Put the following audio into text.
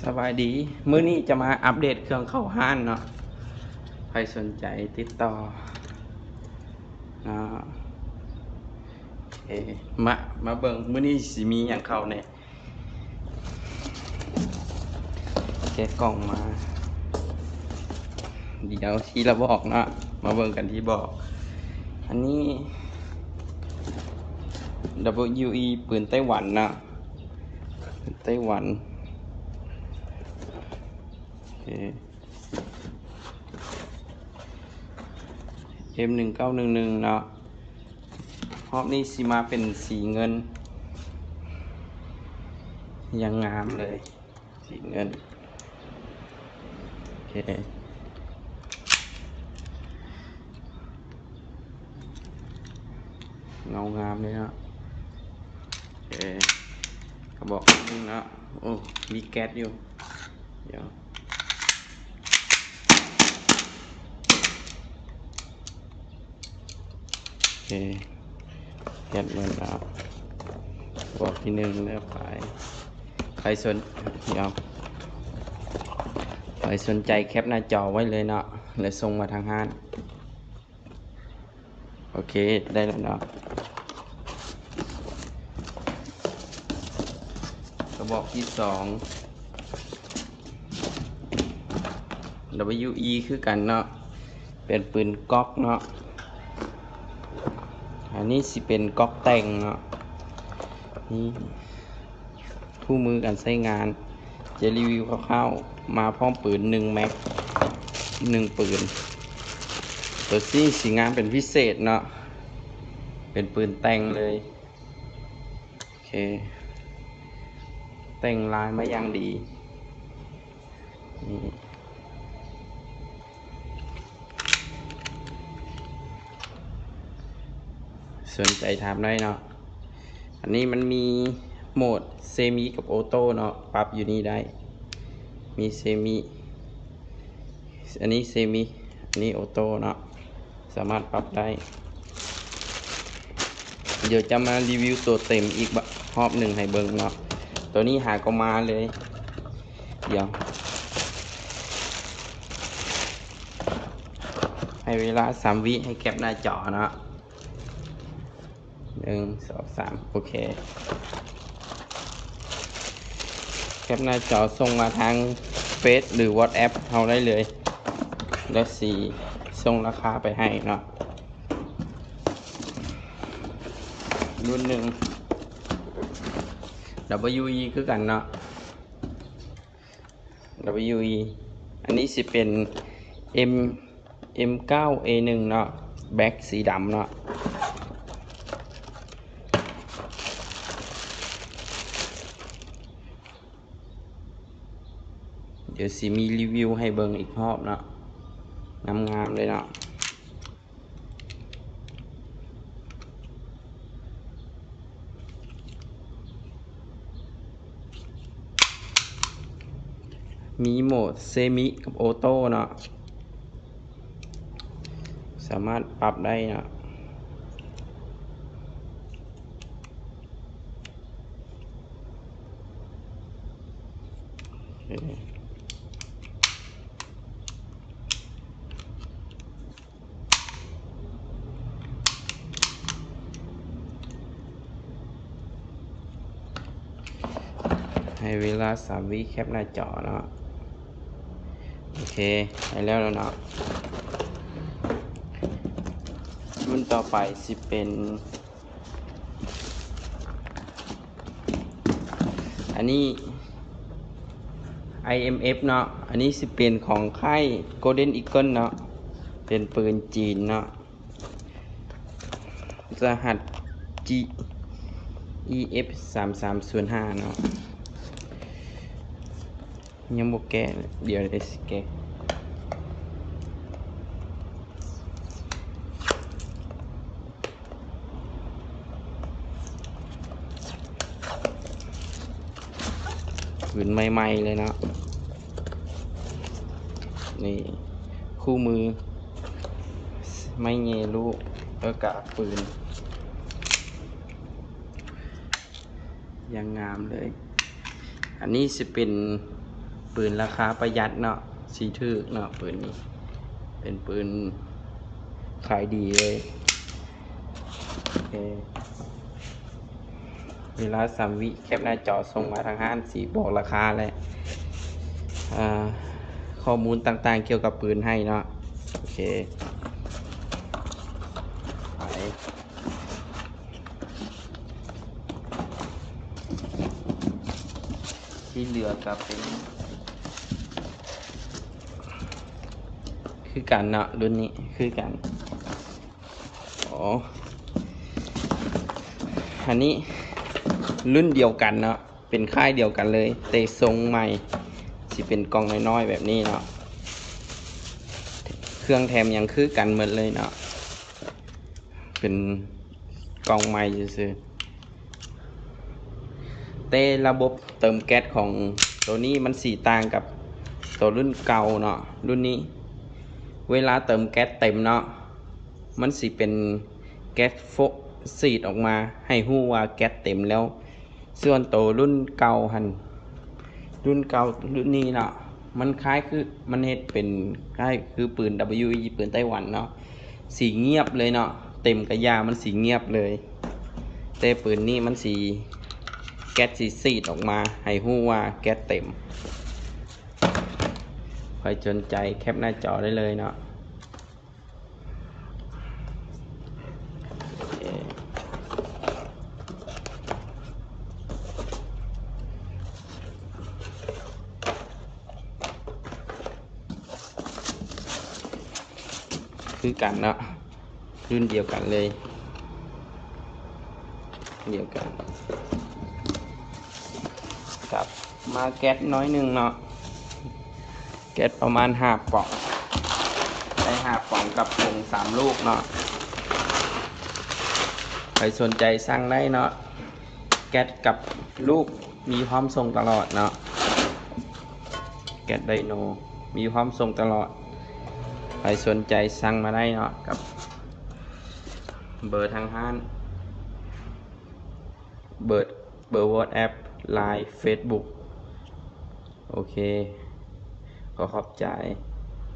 สบายดีมื้อนี้จะมาอัปเดตเครื่องเข้าห้านเนาะใครสนใจติดต่อเอมาเบิ่งมื้อนี้สิมีอย่างเข้าเนี่ยแกะกล่องมาเดี๋ยวที่เราบอกเนาะมาเบิ่งกันที่บอกอันนี้ WE ปืนไต้หวันนะปืนไต้หวันM1911 เนาะรอบนี้สิมาเป็นสีเงินยังงามเลยสีเงินโอเคเงางามเลยนะโอเคกระบอกนึงนะโอ้มีแก๊สอยู่เดี๋ยวโอเคแก๊สมันแล้วบอกที่หนึ่งแล้วไปใครสนใจแคปหน้าจอไว้เลยเนาะแล้วส่งมาทางห้านโอเคได้แล้วเนาะกระบอกที่สอง WE คือกันเนาะเป็นปืนก๊อกเนาะอันนี้สิเป็นก๊อกแต่งเนาะนี่คู่มือการใช้งานจะรีวิวคร่าวๆมาพร้อมปืน1 แม็ก1 ปืนตัวนี้สีงานเป็นพิเศษเนาะเป็นปืนแต่งเลยโอเคแต่งลายมาอย่างดีนี่สนใจถามได้เนาะอันนี้มันมีโหมดเซมิกับออโต้เนาะปรับอยู่นี่ได้มีเซมิอันนี้เซมิอันนี้ออโต้เนาะสามารถปรับได้เดี๋ยวจะมารีวิวตัวเต็มอีกรอบหนึ่งให้เบิ่งเนาะตัวนี้หาก็มาเลยเดี๋ยวให้เวลา3 วิให้แคปหน้าจอเนาะ1 2 3โอเคแคปหน้าจอส่งมาทางเฟซหรือ WhatsApp เอาได้เลยแล้วส่งราคาไปให้เนาะรุ่นหนึ่ง WE คือกันเนาะ WE อันนี้สิเป็น M9A1 เนาะแบ็คสีดำเนาะเดี๋ยวสิมีรีวิวให้เบิ่งอีกรอบเนาะงามๆเลยเนาะมีโหมดเซมิกับออโต้เนาะสามารถปรับได้เนาะให้เวลา3 วิแคปหน้าจอเนาะโอเคให้แล้วเนาะรุ่นต่อไปสิเป็นอันนี้ IMF เนาะอันนี้สิเป็นของค่าย Golden Eagle เนาะเป็นปืนจีนเนาะรหัส GEF 3305เนาะยังบ่แก้เดี๋ยวได้สิแก้ปืนใหม่ๆเลยเนาะนี่คู่มือไม่เงลูกแล้วก็ปืนยังงามเลยอันนี้สิเป็น ปืนราคาประหยัดเนาะสีทึกเนาะปืนนี้เป็นปืนขายดีเลยโอเคเวลา3 วิแคปหน้าจอส่งมาทางห้างสีบอกราคาเลยข้อมูลต่างๆเกี่ยวกับปืนให้เนาะโอเคไปที่เหลือก็เป็นคือกันเนาะรุ่นนี้คือกันอันนี้รุ่นเดียวกันเนาะเป็นค่ายเดียวกันเลยแต่ทรงใหม่สิเป็นกล่องน้อยๆแบบนี้เนาะเครื่องแถมยังคือกันหมดเลยเนาะเป็นกล่องใหม่ซื่อแต่ระบบเติมแก๊สของตัวนี้มันสีต่างกับตัวรุ่นเก่าเนาะรุ่นนี้เวลาเติมแก๊สเต็มเนาะมันสิเป็นแก๊สโฟสีดออกมาให้ฮู้ว่าแก๊สเต็มแล้วส่วนตัวรุ่นเก่ารุ่นเก่ารุ่นนี้เนาะมันคล้ายคือมันเฮ็ดเป็นคล้ายคือปืน WE ปืนไต้หวันเนาะสีเงียบเลยเนาะเต็มกระยามันสีเงียบเลยแต่ปืนนี้มันสีแก๊สสีสีดออกมาให้ฮู้ว่าแก๊สเต็มใครสนใจแคปหน้าจอได้เลยเนาะคือกันเนาะรุ่นเดียวกันเลยเดียวกันกับมาแก๊สน้อยหนึ่งเนาะแก๊สประมาณ5 ป่องได้5 ป่องกับผง3 ลูกเนาะใครสนใจสั่งได้เนาะแก๊สกับลูกมีพร้อมส่งตลอดเนาะแก๊สไดโนมีพร้อมส่งตลอดใครสนใจสั่งมาได้เนาะกับเบอร์ทางห้างเบอร์WhatsApp Line Facebook โอเคขอบใจ